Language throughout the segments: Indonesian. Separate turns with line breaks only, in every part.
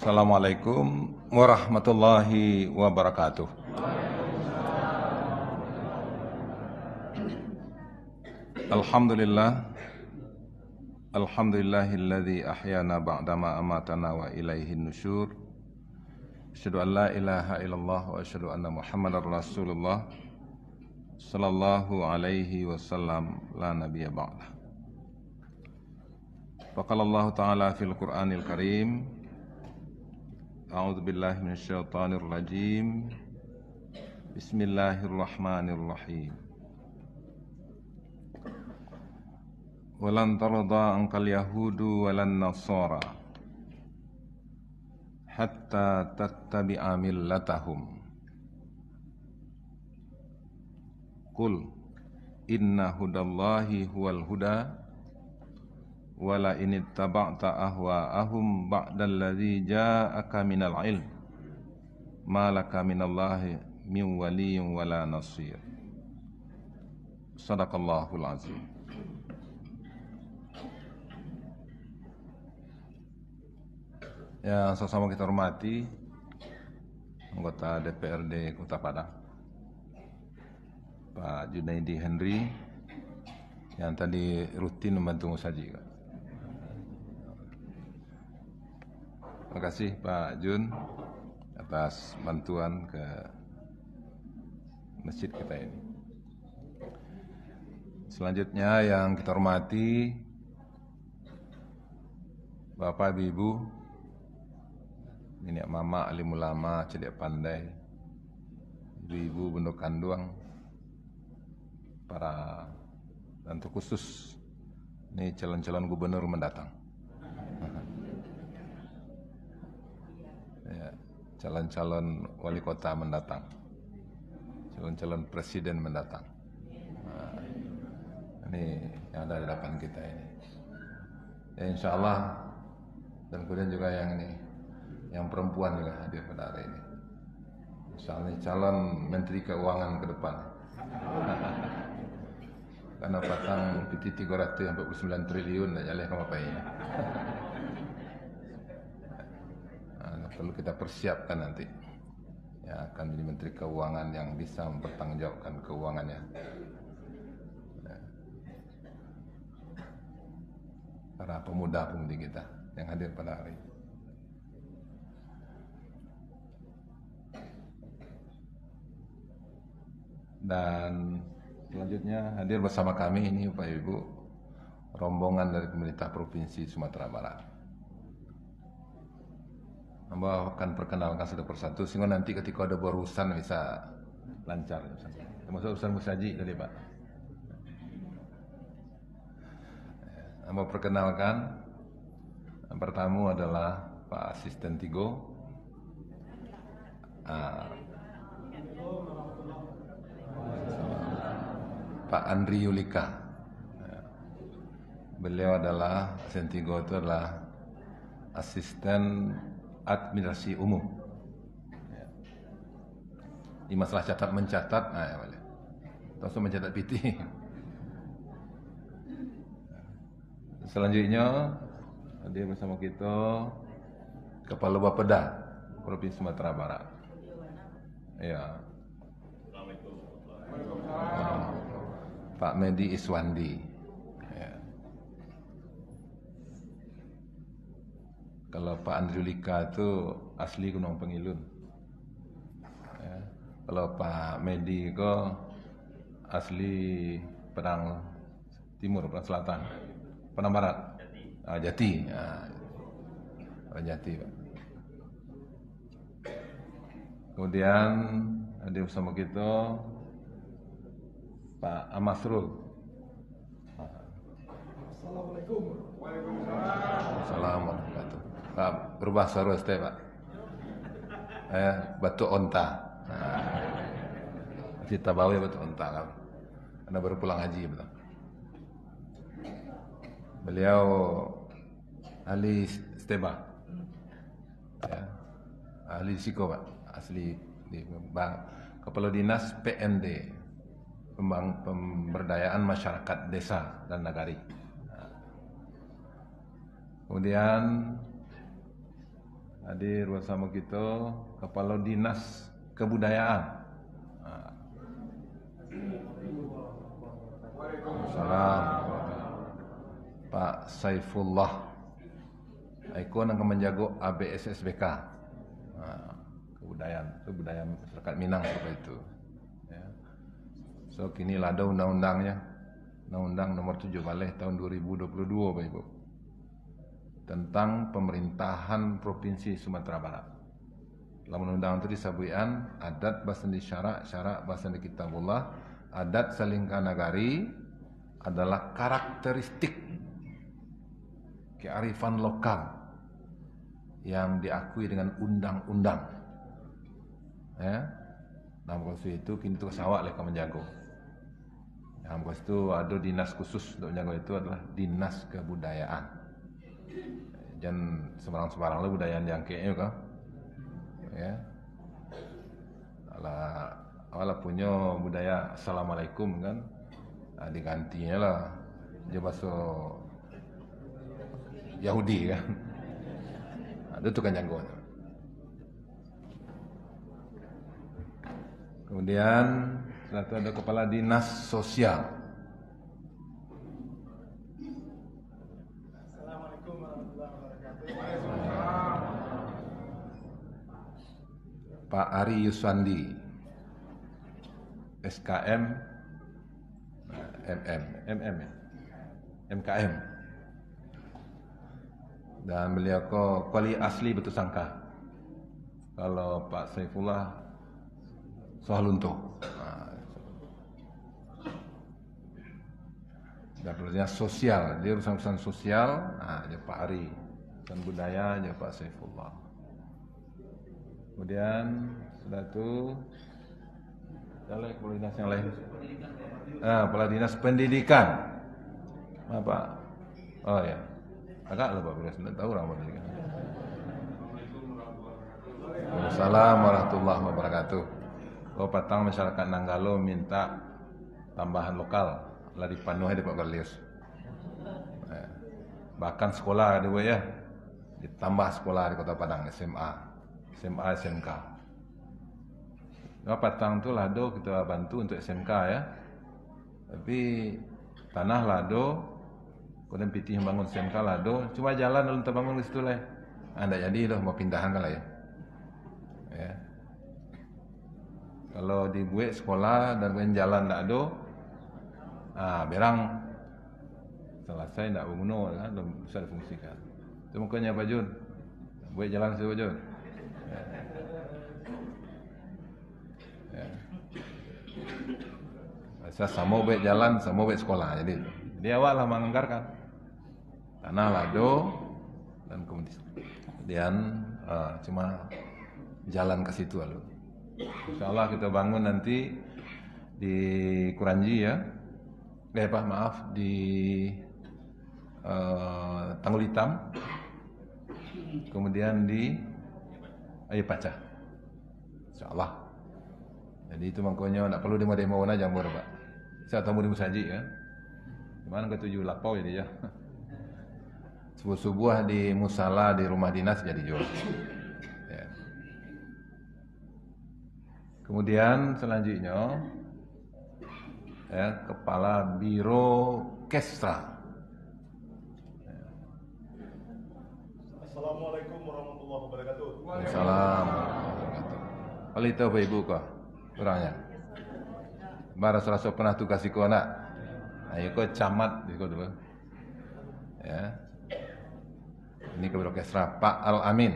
Assalamualaikum warahmatullahi wabarakatuh. Alhamdulillah, alhamdulillahilladzi ahyana ba'dama amatana wa ilaihin nusyur. Asyhadu an la ilaha illallah wa asyhadu anna Muhammadar Rasulullah sallallahu alaihi wasallam la nabiyya ba'dah. Faqala Allah Ta'ala fil Qur'anil Karim, A'udzu billahi minasyaitonir rajim. Bismillahirrahmanirrahim. Walan tarda ankal yahudu walan nasara hatta tattabi'a millatahum. Qul inna hudallahi huwal huda wala in ittaba'ta ahwa'ahum ba'dalladzi ja'aka minal ilm ma laka minallahi min waliyyin wala nasir. Shadaqallahul azim. Yang sama-sama kita hormati anggota DPRD Kota Padang, Pak Junaidi Henry, yang tadi rutin membantu Musaji. Terima kasih Pak Jun atas bantuan ke masjid kita ini. Selanjutnya yang kita hormati Bapak Ibu, nenek mama, alim ulama, celik pandai, ibu-ibu benduk kanduang, para dan terkhusus ini calon-calon gubernur mendatang. Ya, calon-calon wali kota mendatang, calon-calon presiden mendatang. Nah, ini yang ada di depan kita ini. Ya, insya Allah, dan kemudian juga yang ini, yang perempuan juga hadir pada hari ini. Insya Allah calon Menteri Keuangan ke depan. Karena patang PT 349 triliun dan jaleh kamu apa ini. Perlu kita persiapkan nanti, ya, akan jadi Menteri Keuangan yang bisa mempertanggungjawabkan keuangannya. Ya. Para pemuda-pemudi kita yang hadir pada hari ini. Dan selanjutnya hadir bersama kami ini Bapak Ibu, rombongan dari pemerintah Provinsi Sumatera Barat. Hamba akan perkenalkan satu persatu sehingga nanti ketika ada berurusan bisa lancar. Termasuk urusan Musaji tadi Pak. Hamba perkenalkan, yang pertama adalah Pak Asisten Tigo, Pak Andri Yulika. Beliau adalah Asisten Tigo, itu adalah asisten administrasi umum. Di masalah catat mencatat, nah ya boleh. Langsung mencatat PT. Selanjutnya hadir bersama kita Kepala Bapeda Provinsi Sumatera Barat. Ya. Pak Medi Iswandi. Kalau Pak Andri Lika itu asli Gunung Pengilun. Ya. Kalau Pak Medi itu asli Padang Timur, Padang Selatan, Padang Barat, Jati. Jati Pak. Kemudian hadir bersama kita Pak Amasrul.
Assalamualaikum.
Assalamualaikum. Pak, berubah suara Pak. Batu onta. Kita bawa batu onta kan. Karena baru pulang haji betul. Beliau ahli steba. Ya. Ahli siko Pak. Asli di Kepala Dinas PND, Pemberdayaan Masyarakat Desa dan Nagari. Kemudian hadir bersama kita Kepala Dinas Kebudayaan. Assalamualaikum. Pak Saifullah. Ikon akan menjaga ABSSBK. Kebudayaan masyarakat Minang seperti itu. Ya. So kini ada undang-undangnya. Undang-Undang Nomor 7 Baleh tahun 2022, Bapak Ibu. Tentang pemerintahan Provinsi Sumatera Barat. Dalam undang-undang itu disebutkan adat bahasa di syarak bahasa di kitabullah, adat salingka nagari adalah karakteristik kearifan lokal yang diakui dengan undang-undang. Ya. Dalam konstitusi itu kini tugas awak mereka menjaga. Dalam konstitusi itu ada dinas khusus untuk menjaga, itu adalah Dinas Kebudayaan. Jangan sembarang-sembarang lah budayaan jangkiknya kan. Ya. Awalnya punya budaya Assalamualaikum kan. Digantinya lah dia bahasa Yahudi kan. Itu kan jago. Kemudian setelah itu ada Kepala Dinas Sosial.
Assalamualaikum warahmatullahi wabarakatuh.
Pak Ari Yuswandi, SKM MKM. Dan beliau kuali asli betul sangka. Kalau Pak Saifullah Sohalunto. Dan pekerjaan sosial, dia urusan sosial, dia Pak Ari. Dan budaya, dia Pak Saifullah. Kemudian sudah itu, kepala dinas yang lain. Kepala Dinas Pendidikan. Apa? Oh ya. Agak lupa bila sudah tahu orang pendidikan. Assalamualaikum warahmatullahi wabarakatuh. Patang masyarakat Nanggalo minta tambahan lokal lah dipenuhi di Pak Galius. Bahkan sekolah ada ya, ditambah sekolah di Kota Padang, SMA, SMK. Patang tu lado kita bantu untuk SMK ya. Tapi tanah lado, kemudian PT yang bangun SMK lado, cuma jalan lalu terbangun di situ lah. Anda jadi loh mau pindahan kan lah ya. Ya. Kalau dibuat sekolah dan kemudian jalan tak ada, berang selesai tak berguna kan, belum bisa difungsikan. Itu makanya Pak Jun, buat jalan situ Pak Jun. Ya. Saya sama buat jalan, sama buat sekolah. Jadi awak lah menganggarkan tanah lado dan kemudian cuma jalan ke situ lalu. InsyaAllah kita bangun nanti di Kuranji ya. Di Tanggul Hitam. Kemudian di Air Pacah. InsyaAllah. Jadi itu makanya tak perlu demo-demo mana jambur Pak. Saya tamu di Musaji ya. Dimana ke 7 lapau jadi ya. Subuh-subuh di musala di rumah dinas jadi jual. Ya. Kemudian selanjutnya ya, Kepala Biro Kesra.
Assalamualaikum warahmatullahi wabarakatuh.
Assalamualaikum. Kalau itu Bapak Ibu kok orangnya. Rasa pernah tugas kau nak. Ayo kau camat di kau dulu. Ya. Ini ke Biro Kesra Pak Al-Amin.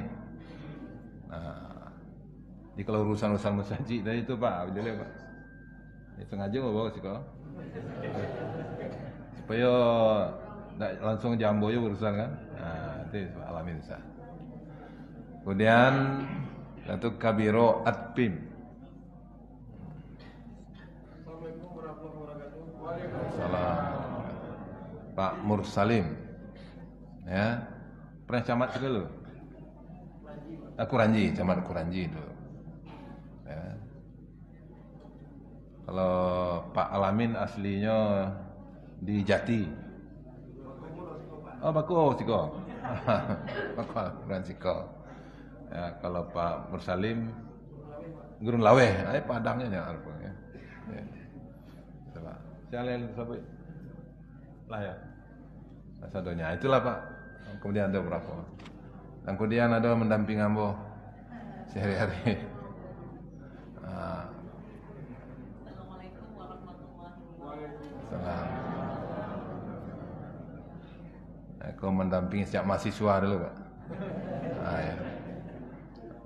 Di kalau urusan-urusan masjid tadi itu Pak, boleh Pak. Sengaja bawa sih kau. Supaya tak langsung jambo je urusan kan. Itu Pak Al-Amin sah. Kemudian Datuk Kabiro Adpim.
Assalamualaikum warahmatullahi wabarakatuh.
Waalaikumsalam. Pak Mursalim. Ya. Pernah camat segala? Kuranji, camat Kuranji itu. Ya. Kalau Pak Alamin aslinya di Jati. Oh, Bako Siko. Bako Siko. Ya, kalau Pak Mursalim Gurun Laweh, Padangnya jangan lupa ya. Ya. Coba. Silakan sampai lah ya. Sadonya itulah Pak. Kemudian ada berapa? Dan kemudian ada mendamping ambo sehari-hari.
Assalamualaikum warahmatullahi wabarakatuh.
Salam. Aku mendampingi setiap mahasiswa dulu Pak. Ya.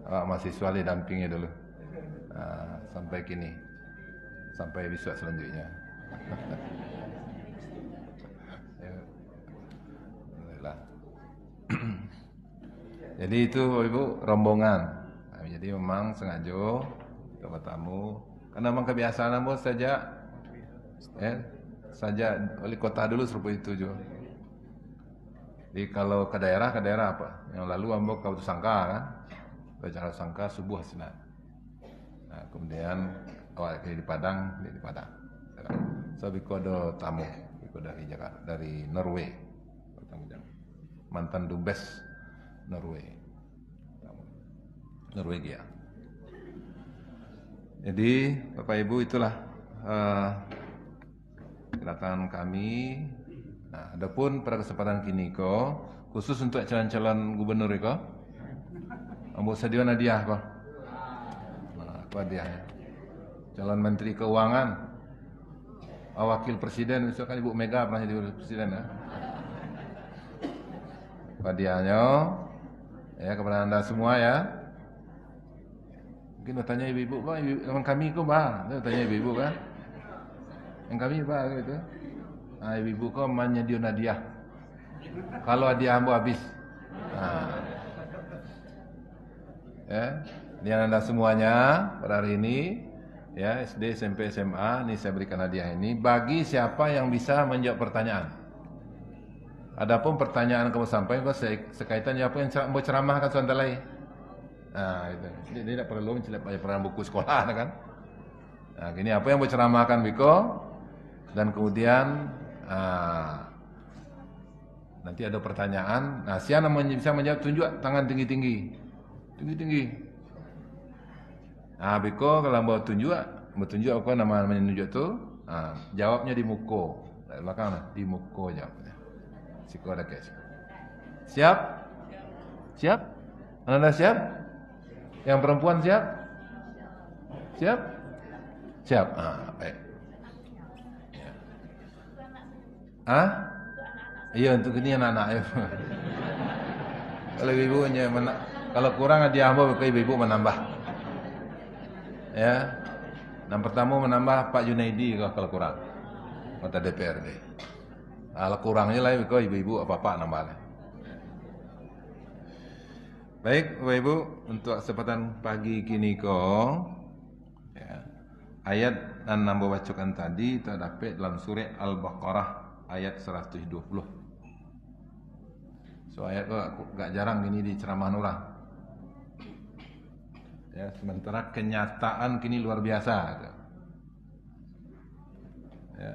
Pak mahasiswa didampingi dulu. Sampai kini. Sampai besok selanjutnya. Ya. Alhamdulillah. Jadi itu Ibu rombongan. Jadi memang sengaja untuk bertamu. Karena memang kebiasaan ambo saja wali kota dulu seperti itu juga. Jadi kalau ke daerah apa? Yang lalu ambo ke Batu Sangka kan? Bicara Sangka subuh Senin. Nah, kemudian awal di Padang. So biko ada tamu, biko dari Jakarta, dari Norway. Mantan Dubes Norway. Norwegia. Jadi Bapak Ibu itulah kedatangan kami. Nah, adapun pada kesempatan kini khusus untuk calon-calon gubernur ambo sedia hadiah kok. Nah, apa hadiahnya? Calon Menteri Keuangan, Wakil Presiden, misalkan Ibu Mega pernah jadi Presiden ya. Hadiahnya ya kepada Anda semua ya. Mungkin bertanya ibu-ibu, Pak, emang kami kok, Pak? Tanya ibu-ibu kan? Yang kami, Pak, gitu. Nah, ibu-ibu kok menyedia hadiah. Kalau hadiah ambo habis. Nah. Ya, dan Anda semuanya pada hari ini ya, SD, SMP, SMA, ini saya berikan hadiah ini bagi siapa yang bisa menjawab pertanyaan. Adapun pertanyaan kamu sampaikan sekaitannya apa yang mau ceramahkan sebentar lagi. Nah, itu. Jadi tidak perlu mencari peran buku sekolah kan. Nah, ini apa yang mau ceramahkan Biko dan kemudian nanti ada pertanyaan. Nah, siapa bisa menjawab tunjuk tangan tinggi-tinggi. Tinggi-tinggi. Nah, Biko kalau mau tunjuk apa nama menunjuk tuh? Nah, jawabnya di muko. Dari belakang di muko jawabnya. Siko ada kayak siko. Siap? Siap? Anda siap? Yang perempuan siap? Siap? Siap. Baik. Ya. Iya untuk ini anak-anak ya. Kalau ibu-ibunya kalau kurang hadiah ambo ke ibu-ibu menambah. Ya. Yang pertama menambah Pak Junaidi kalau kurang. Kota DPRD. Kalau kurangnya lah ibu-ibu apa-apa nambahnya. Baik, Bapak Ibu, untuk kesempatan pagi kini ya, ayat yang nambah bacakan tadi terdapat dalam surah Al-Baqarah ayat 120. So ayat aku gak jarang gini di ceramah orang. Ya, sementara kenyataan kini luar biasa. Ya.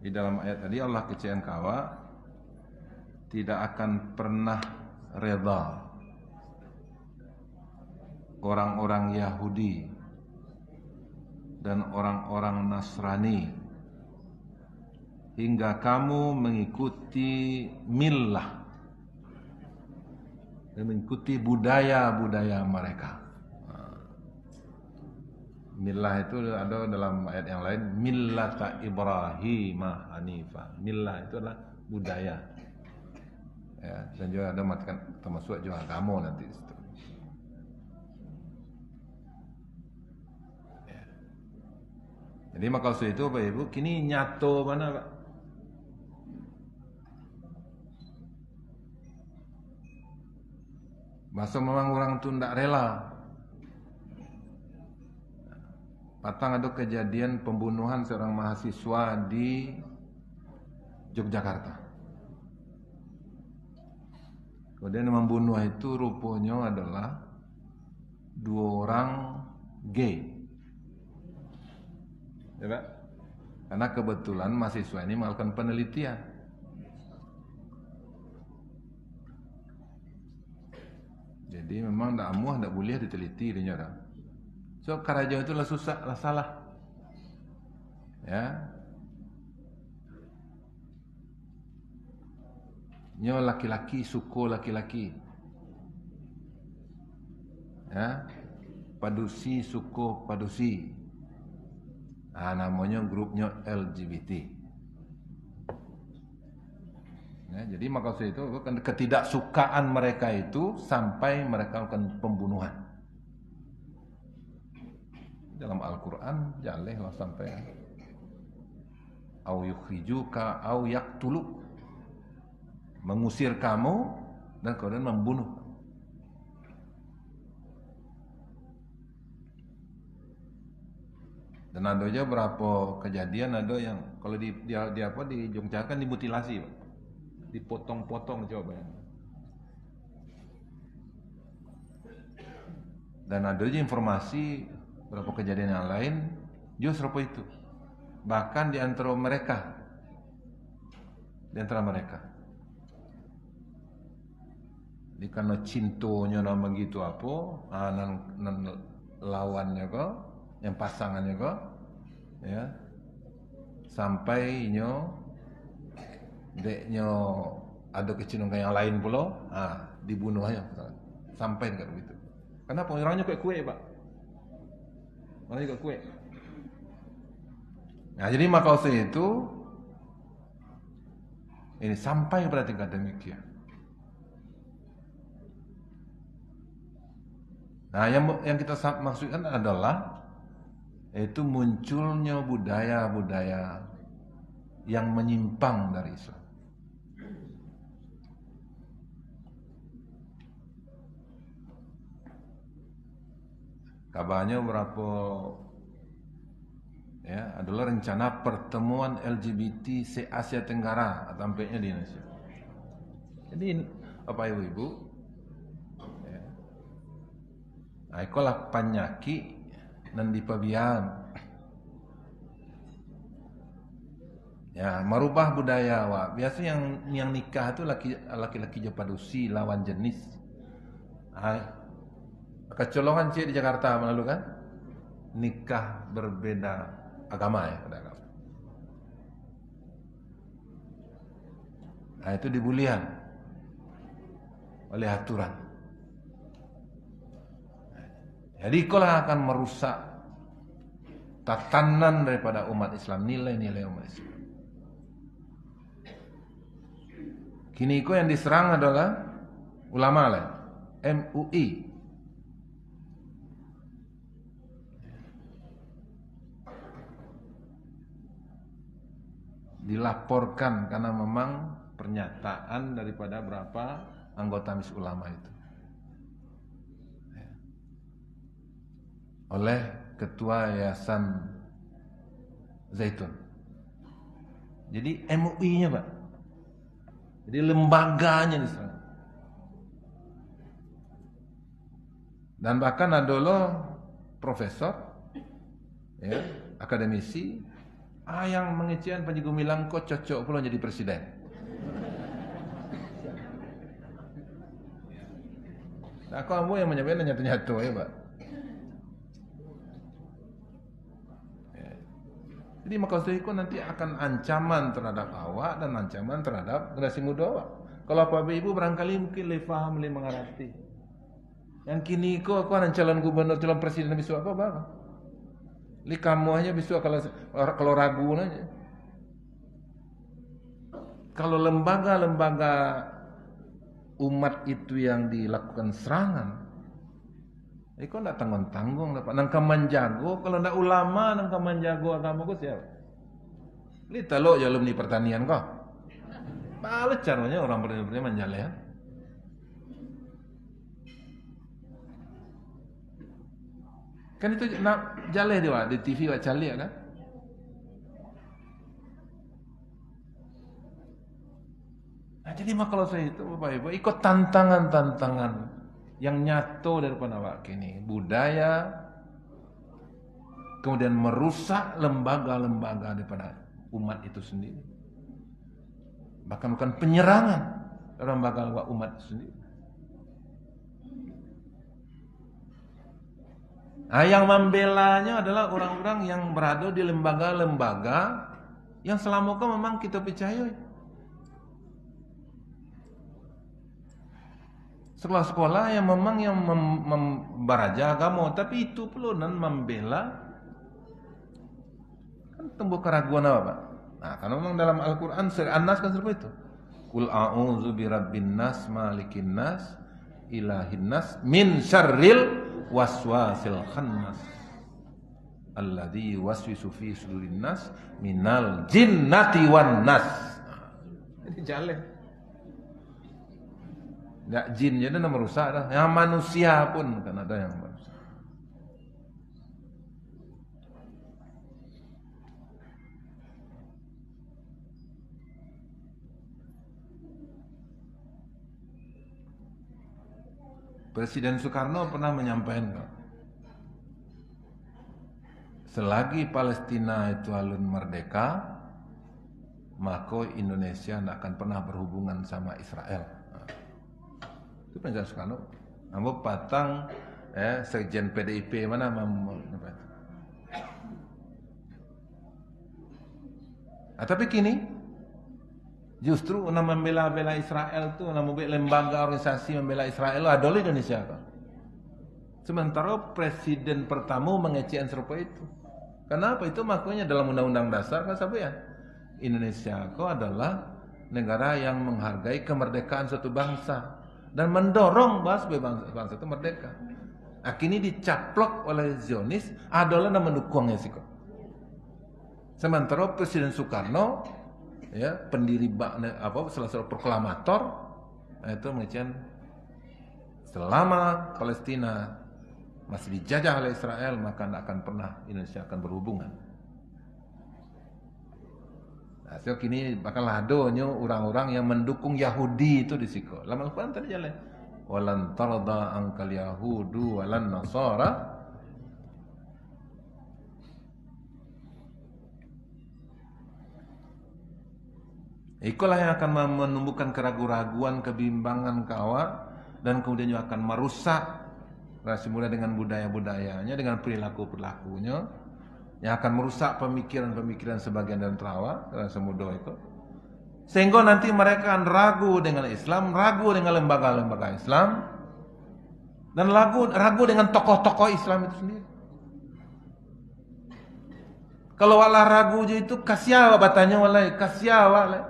Di dalam ayat tadi Allah kecayaan kawa tidak akan pernah reda orang-orang Yahudi dan orang-orang Nasrani hingga kamu mengikuti millah dan mengikuti budaya-budaya mereka. Millah itu ada dalam ayat yang lain, millata Ibrahim Hanifah. Millah itu adalah budaya. Ya, dan juga ada matikan termasuk juga agama nanti di situ. Ya. Jadi maka maksud itu Bapak Ibu, kini nyato mana Pak? Masa memang orang itu tidak rela. Patang ada kejadian pembunuhan seorang mahasiswa di Yogyakarta. Kemudian yang membunuh itu rupanya adalah 2 orang gay. Ya Pak? Karena kebetulan mahasiswa ini melakukan penelitian. Jadi memang ndak amuah ndak boleh diteliti dia orang. So karajo itu lah susah lah salah. Ya. Nyo laki-laki suku laki-laki. Ya. Padusi suku padusi. Namanya grupnya LGBT. Ya, jadi maksud itu ketidaksukaan mereka itu sampai mereka melakukan pembunuhan. Dalam Al-Quran jaleh lah sampai au yukhrijuka au yaqtuluk, mengusir kamu dan kemudian membunuh. Dan ada aja berapa kejadian ada yang kalau di Jogja kan dimutilasi, Pak. Dipotong-potong coba. Dan ada aja informasi berapa kejadian yang lain justru apa itu. Bahkan di antara mereka. Di karena cintonya nama gitu apa, lawannya kok, yang pasangannya kok, ya. Sampai deknya ada kecenderungan yang lain pula, dibunuh aja. Sampai dekat begitu. Kenapa? Orangnya kayak kue, Pak. Orangnya kayak kue. Nah, jadi maksud itu ini sampai pada tingkat demikian. Nah, yang kita maksudkan adalah itu munculnya budaya-budaya yang menyimpang dari Islam. Kabarnya berapa ya adalah rencana pertemuan LGBT se-Asia Tenggara tampaknya di Indonesia. Jadi Bapak Ibu, ya. Ikolah penyakit dan dipabian. Ya, merubah budaya, Wak. Biasanya yang nikah itu laki-laki Japadusi lawan jenis. Kecolongan di Jakarta lalu kan? Nikah berbeda agama ya, Nah, itu dibulian oleh aturan. Jadi kalau akan merusak tatanan daripada umat Islam, nilai-nilai umat Islam. Kini yang diserang adalah ulama lain, MUI. Dilaporkan karena memang pernyataan daripada berapa anggota Majelis Ulama itu oleh Ketua Yayasan Zaitun. Jadi MUI-nya, Pak. Jadi lembaganya di sana. Dan bahkan ada profesor, ya, akademisi, yang mengecian Panji Gumilang kok cocok pula jadi presiden. Nah, kamu yang menyampaikan nyata-nyata ya, Pak. Jadi maka itu nanti akan ancaman terhadap awak dan ancaman terhadap generasi muda awak. Kalau Bapak Ibu barangkali mungkin lebih paham, lebih mengerti. Yang kini aku akan calon gubernur, calon presiden besok apa? Li kamu aja besok kalau ragu aja. Kalau lembaga-lembaga umat itu yang dilakukan serangan, kok ndak tanggung-tanggung dapat nang menjago. Kalau ndak ulama nang menjago agama ku siapa? Li telok ya alumni pertanian kok. Balik caranya orang berdiri menjaleh. Kan itu nak jaleh dia di TV wak calik kan? Nah, jadi kalau saya itu Bapak Ibu ikut tantangan-tantangan yang nyata daripada awak kini, budaya, kemudian merusak lembaga-lembaga daripada umat itu sendiri, bahkan bukan penyerangan lembaga umat itu sendiri. Yang membelanya adalah orang-orang yang berada di lembaga-lembaga yang selama itu memang kita percaya. Sekolah-sekolah yang memang yang membaraja agama, tapi itu perlu dan membela kan tumbuh keraguan apa Pak? Nah, karena memang dalam Al-Quran An-Nas kan seperti itu. Qul a'udzu birabbin nas, malikin nas, ilahin nas, min syarril waswasil khannas alladzi waswisu fi sudurin nas minal jinnati wan nas. Ini jalan. Enggak jin jadi nama merusak dah. Yang manusia pun kan ada yang merusak. Presiden Soekarno pernah menyampaikan, selagi Palestina itu alun merdeka, maka Indonesia tidak akan pernah berhubungan sama Israel. Itu Presiden Soekarno. Namun patang sekjen PDIP mana tapi kini justru nama membela Israel itu, nama lembaga organisasi membela Israel ada di Indonesia kan. Sementara presiden pertama mengecekkan serupa itu. Kenapa? Itu makanya dalam undang-undang dasar kan sampai ya. Indonesia itu adalah negara yang menghargai kemerdekaan suatu bangsa dan mendorong bangsa itu merdeka. Nah, kini dicaplok oleh Zionis adalah nama mendukungnya sih kok. Sementara Presiden Soekarno ya pendiri salah satu proklamator itu mengatakan selama Palestina masih dijajah oleh Israel maka tidak akan pernah Indonesia akan berhubungan. Nah, so kini bakal adanya orang-orang yang mendukung Yahudi itu di situ. Dalam Al-Quran tadi jalan walan tarda angkal yahudu walan nasara. Itulah yang akan menumbuhkan keraguan-raguan, kebimbangan kawa, dan kemudian juga akan merusak relasi muda dengan budaya-budayanya, dengan perilaku-perilakunya, yang akan merusak pemikiran-pemikiran sebagian dan terawa relasi muda itu. Sehingga nanti mereka akan ragu dengan Islam, ragu dengan lembaga-lembaga Islam, dan ragu dengan tokoh-tokoh Islam itu sendiri. Kalau wala ragu itu kasiawa batanya walai, kasiawa lah.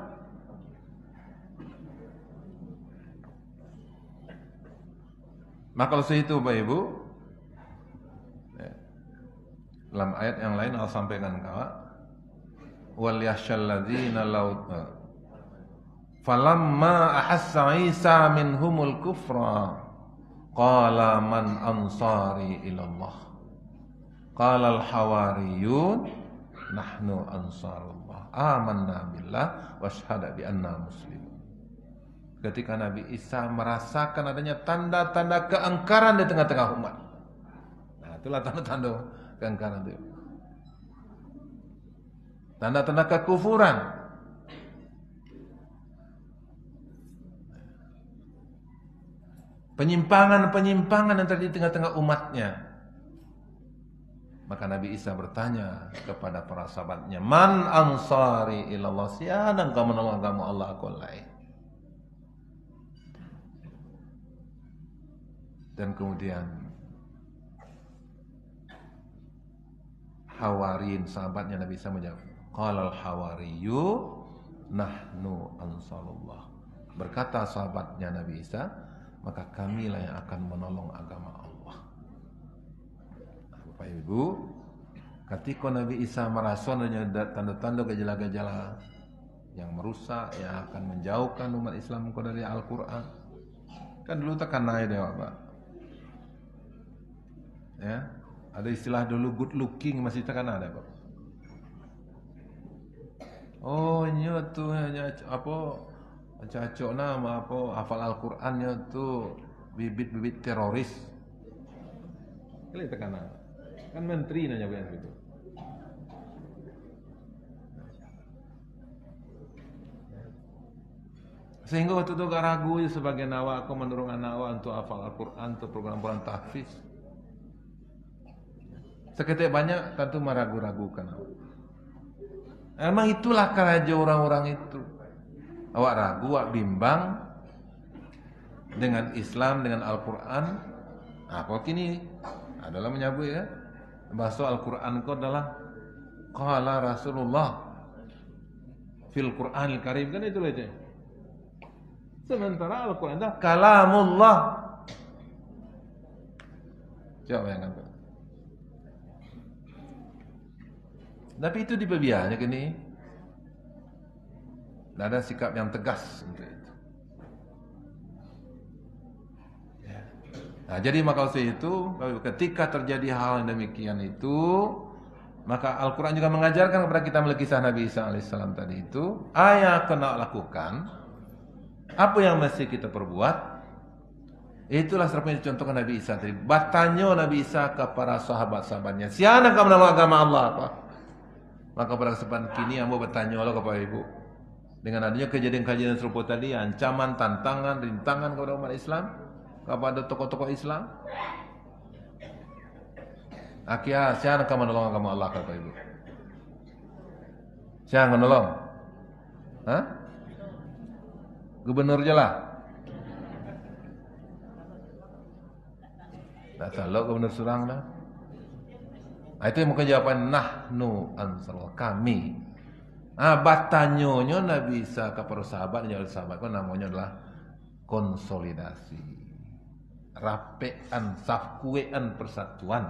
Maka kalau sehitu Bapak Ibu, dalam ayat yang lain Allah sampaikan kawa, wal yahsyal ladzina law falamma ahassa Isa minhumul kufra qala man ansari ilallah qala al hawariyun nahnu ansarullah amanna billah washhada bi anna muslimun. Ketika Nabi Isa merasakan adanya tanda-tanda keangkaran di tengah-tengah umat. Nah, itulah tanda-tanda keangkaran itu. Tanda-tanda kekufuran. Penyimpangan-penyimpangan yang terjadi di tengah-tengah umatnya. Maka Nabi Isa bertanya kepada para sahabatnya, "Man ansari ilallah?" Siapa yang menolong agama Allah aku lain? Dan kemudian Hawarin sahabatnya Nabi Isa menjawab, qalal hawariyu nahnu ansarullah. Berkata sahabatnya Nabi Isa, maka kamilah yang akan menolong agama Allah. Nah, Bapak Ibu, ketika Nabi Isa merasa adanya tanda-tanda gejala-gejala yang merusak, yang akan menjauhkan umat Islam dari Al-Quran, kan dulu tekan naik deh Pak. Ya, ada istilah dulu good looking masih tekan ada Pak. Oh, ini tuh apa cacok nama apa hafal Al-Qur'annya tuh bibit-bibit teroris. Kali tekan ada. Kan menteri nanya begitu. Sehingga waktu itu gak ragu ya sebagian awak aku mendorong anak awak untuk hafal Al-Quran untuk program-program tahfiz. Seketik banyak tentu meragu-ragukan awak. Emang itulah keraja orang-orang itu. Awak ragu, awak bimbang dengan Islam, dengan Al-Quran. Apa kini adalah menyabut ya. Bahasa Al-Quran kau adalah qala Rasulullah fil Qur'anil Karim, kan itu aja. Sementara Al-Quran adalah kalamullah. Coba yang kan. Tapi itu diperbiarnya kini. Tidak ada sikap yang tegas untuk itu. Ya. Nah, jadi maka itu ketika terjadi hal yang demikian itu, maka Al-Quran juga mengajarkan kepada kita melalui kisah Nabi Isa alaihissalam tadi itu, ayat kena lakukan, apa yang mesti kita perbuat. Itulah seperti yang dicontohkan Nabi Isa tadi. Bertanya Nabi Isa kepada sahabat-sahabatnya, siapa yang menolak agama Allah apa? Maka pada kesempatan kini Amba bertanya Allah kepada ibu, dengan adanya kejadian-kejadian serupa tadi, ancaman, tantangan, rintangan kepada umat Islam, kepada tokoh-tokoh Islam, akhirnya siapa akan menolong agama Allah kata ibu? Siapa yang menolong? Hah? Gubernur je lah. Tak salah gubernur Surang dah. Itu yang mungkin jawapan nahnu ansar kami. Batanyonya Nabi Isa kepada sahabatnya, sahabat kan namanya adalah konsolidasi, rapean, safkuean persatuan.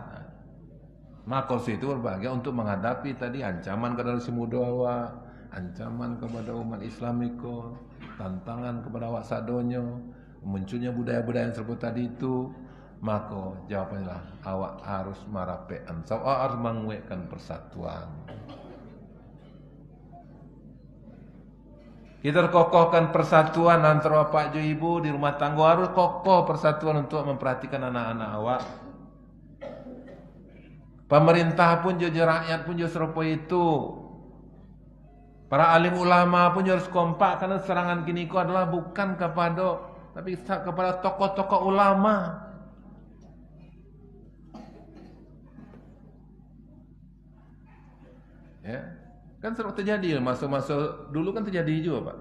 Maka itu berbahagia untuk menghadapi tadi ancaman kepada si mudawa, ancaman kepada umat Islamiko, tantangan kepada awak sadonyo, munculnya budaya-budaya yang tersebut tadi itu. Maka jawabannya lah, awak harus merapean, awak harus menguatkan persatuan. Kita kokohkan persatuan antara bapak dan ibu di rumah tangga, harus kokoh persatuan untuk memperhatikan anak-anak awak. Pemerintah pun juga, rakyat pun juga serupa itu. Para alim ulama pun juga harus kompak, karena serangan kini itu adalah bukan kepada, tapi kepada tokoh-tokoh ulama. Ya, kan sering terjadi masa-masa dulu kan terjadi juga Pak.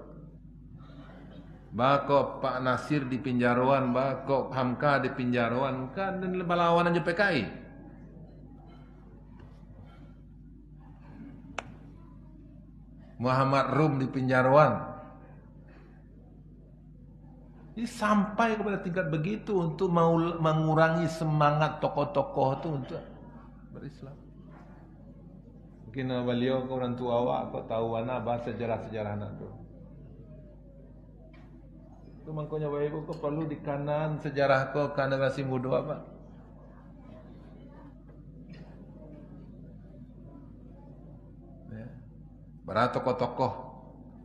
Bako Pak Nasir di penjaruan, bako Hamka di penjaruan, kan dan lawan aja PKI. Muhammad Rum di penjaruan. Ini sampai kepada tingkat begitu untuk mau mengurangi semangat tokoh-tokoh itu untuk berislam. Mungkin beliau ke orang tua awak, kau tahu mana bahasa sejarah-sejarah anak tu. Itu makanya bapak ibu kau perlu di kanan sejarah kau kanan generasi muda apa. Ya. Berat tokoh-tokoh,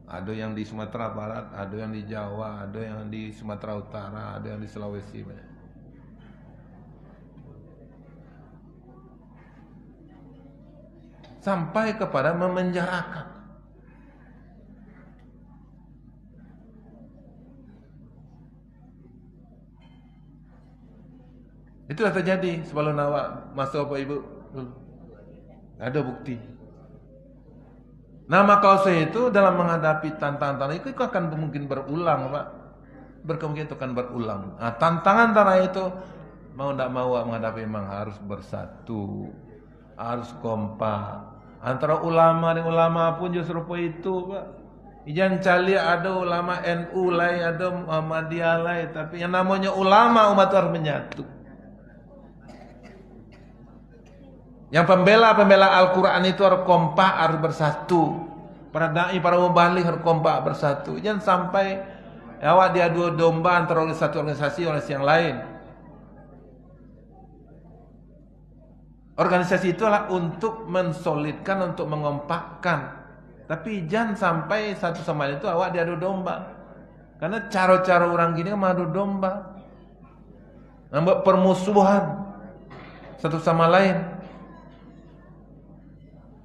ada yang di Sumatera Barat, ada yang di Jawa, ada yang di Sumatera Utara, ada yang di Sulawesi. Sampai kepada memenjarakan. Itulah terjadi sebelum awak masuk Bapak Ibu. Ada bukti. Nah maka itu dalam menghadapi tantangan itu akan mungkin berulang Pak. Berkemungkinan itu akan berulang. Nah, tantangan antara itu mau tidak mau menghadapi memang harus bersatu, harus kompak. Antara ulama dan ulama pun justru serupa itu Pak. Jangan cari ada ulama NU lain, ada Muhammadiyah lain, tapi yang namanya ulama umat harus menyatu. Yang pembela Al-Quran itu harus kompak, harus bersatu. Para da'i, para mubalik harus kompak bersatu. Jangan sampai awak diadu domba antara organisasi yang lain. Organisasi itulah untuk mensolidkan, untuk mengompakkan. Tapi jangan sampai satu sama lain itu awak diadu domba. Karena cara-cara orang gini mengadu domba, membuat permusuhan satu sama lain.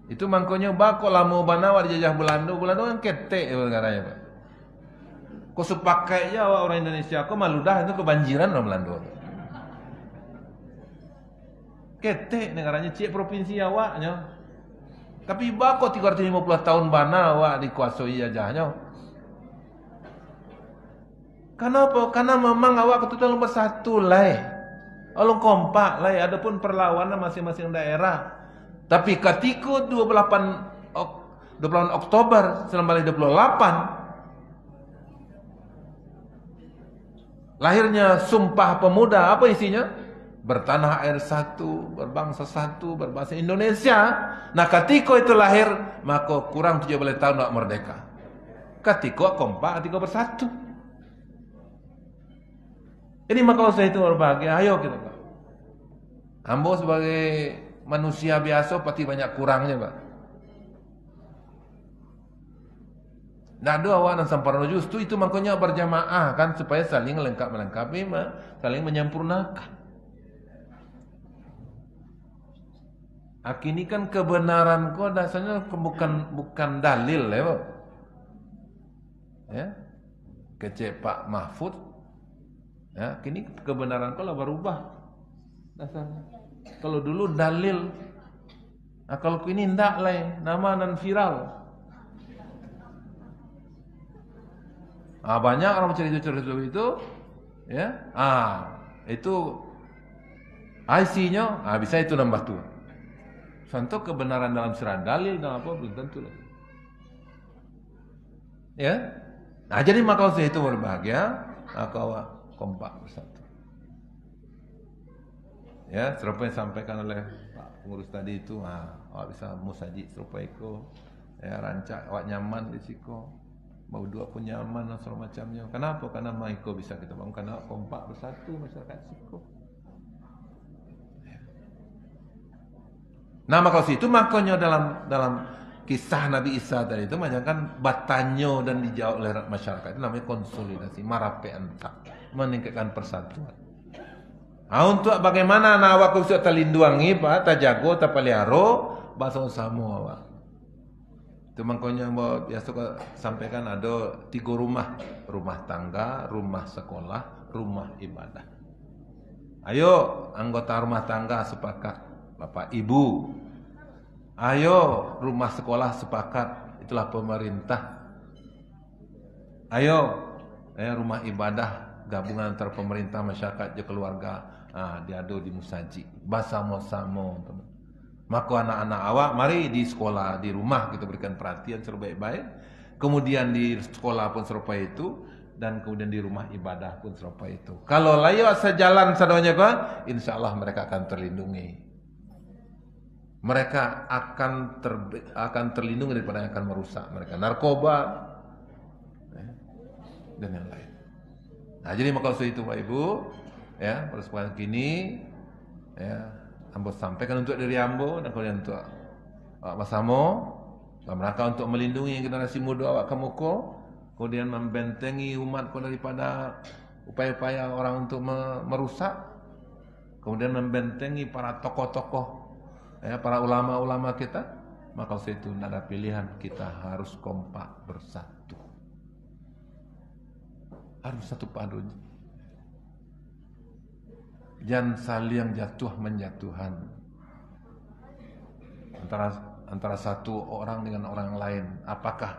Itu makanya bako lama banawa dijajah Belanda kan ketek negaranya Pak. Kau sepakai ya orang Indonesia, kau malu dah itu kebanjiran orang Belanda. Ketek negaranya cek provinsi awaknya. Tapi bako 350 tahun bana awak dikuasai jajahnya. Kenapa? Karena memang awak ketutupan bersatu lai. Alung kompak lai, adapun perlawanan masing-masing daerah. Tapi ketika 28 Oktober 1928 lahirnya Sumpah Pemuda, apa isinya? Bertanah air satu, berbangsa satu, berbahasa Indonesia. Nah ketika itu lahir, maka kurang 17 tahun nak merdeka. Ketika kompak, ketika bersatu. Ini maka usaha itu berbahagia. Ayo kita Pak. Ambo sebagai manusia biasa pasti banyak kurangnya Pak. Nah doa dan samparan justru itu makanya berjamaah kan supaya saling melengkapi, saling menyempurnakan. Ini kan kebenaran kok dasarnya bukan dalil ya Pak. Ya. Kecek Pak Mahfud. Ya, kini kebenaran kok lah berubah dasarnya. Kalau dulu dalil, kalau kini ndak lah, nama dan viral. Banyak orang cerita-cerita itu, ya. Itu IC-nya, bisa itu nambah tuh. Contoh kebenaran dalam sirah dalil dan apa belum tentu lah. Ya. Nah, jadi maka usaha itu berbahagia, maka kompak bersatu. Ya, serupa yang disampaikan oleh Pak Pengurus tadi itu, awak bisa musaji serupa itu, ya rancak awak nyaman di siko, bau dua pun nyaman dan segala macamnya. Kenapa? Karena maiko bisa kita bangun karena kompak bersatu masyarakat siko. Nah maka situ makanya dalam kisah Nabi Isa tadi itu kan batanyo dan dijawab oleh masyarakat itu namanya konsolidasi, marape antak, meningkatkan persatuan. Untuk bagaimana awak bisa terlindungi Pak, terjago, terpelihara, bahasa sama awak. Itu makanya biasa sampaikan ada 3 rumah, rumah tangga, rumah sekolah, rumah ibadah. Ayo anggota rumah tangga sepakat. Bapak Ibu, ayo rumah sekolah sepakat, itulah pemerintah. Ayo rumah ibadah gabungan antara pemerintah, masyarakat, keluarga, diadu di musaji, basamo-samo. Maka anak-anak awak mari di sekolah, di rumah kita berikan perhatian sebaik-baik. Kemudian di sekolah pun serupa itu, dan kemudian di rumah ibadah pun serupa itu. Kalau layu sejalan sadanya kan, insyaallah mereka akan terlindungi. Mereka akan terlindungi daripada yang akan merusak mereka, narkoba dan yang lain. Nah, jadi maka itu Pak Ibu, ya pada kesempatan kini, ya Ambo sampaikan untuk diri Ambo dan kemudian untuk Mas Samo, dalam rangka untuk melindungi generasi muda awak kemuko, kemudian membentengi umatku daripada upaya-upaya orang untuk merusak, kemudian membentengi para tokoh-tokoh. Ya, para ulama-ulama kita, maka itu tidak ada pilihan, kita harus kompak bersatu. Harus satu padu. Jangan saling jatuh menjatuhan. Antara satu orang dengan orang lain. Apakah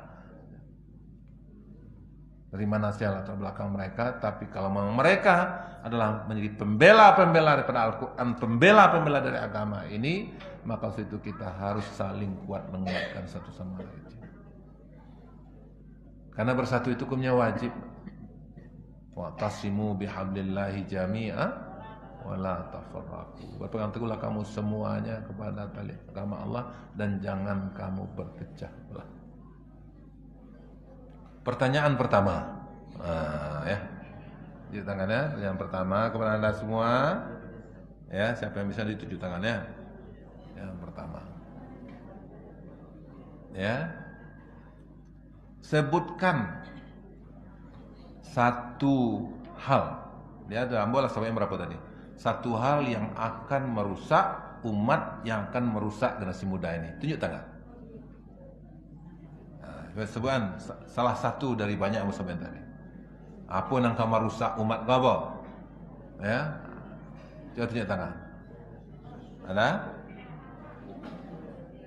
dari mana asal latar belakang mereka, tapi kalau memang mereka adalah menjadi pembela-pembela daripada Al-Quran, pembela-pembela dari agama ini, maka itu kita harus saling kuat menguatkan satu sama lain. Karena bersatu itu hukumnya wajib. Wa'tasimu bihablillahi jami'a wa la tafarraqu. Berpegang teguhlah kamu semuanya kepada tali agama Allah dan jangan kamu berpecah belah. Pertanyaan pertama, ya, di tangannya. Yang pertama kepada anda semua, ya, siapa yang bisa dituju tangannya? Yang pertama, ya, sebutkan satu hal. Dia ada ambil sampai berapa tadi? Satu hal yang akan merusak umat, yang akan merusak generasi muda ini. Tunjuk tangan. Sebutkan salah satu dari banyak yang saya tadi. Apa yang akan merusak umat kau? Ya, coba tunjuk tangan. Ada?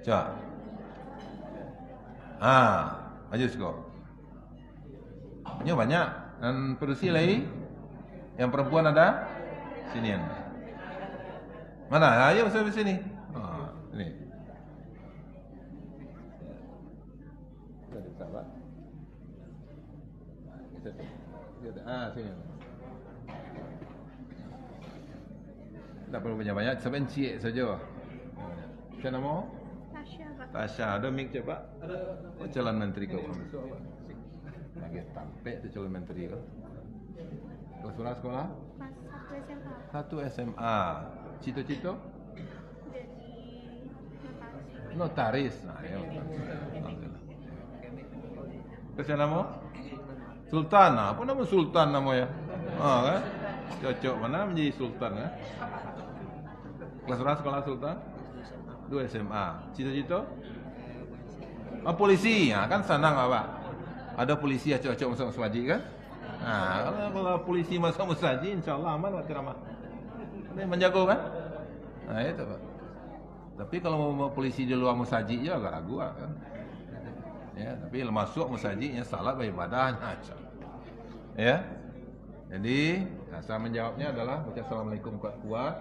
Coba. Maju sikit. Ini banyak. Dan perusi lagi. Yang perempuan ada? Sini yang. Mana? Ayo sampai sini. Ini. Sini. Tak perlu banyak-banyak, sampai encik saja. Macam nama?
Tasya, Pak.
Tasya, ada mic coba? Ada. Oh, calon menteri kau masuk apa? Lagi tampek tu calon menteri kau. Kau sekolah?
Kelas 1 SMA.
1 SMA. Cita-cita?
Jadi
Notaris. Nah, ya. Macam nama? Sultan. Apa nama Sultan nama ya? Kan? Cocok mana menjadi Sultan kan? Kelas berapa sekolah Sultan? 2 SMA. Cita-cita? Polisi. Kan senang apa? Ada polisi yang cocok masuk masjid kan? Kalau polisi masuk masjid, insyaAllah aman buat ceramah. Ini menjaga kan? Itu Pak. Tapi kalau mau polisi di luar masjid ya agak ragu kan? Ya, tapi masuk masjidnya salat beribadahnya. Ya. Jadi, saya menjawabnya adalah baca assalamualaikum kuat-kuat,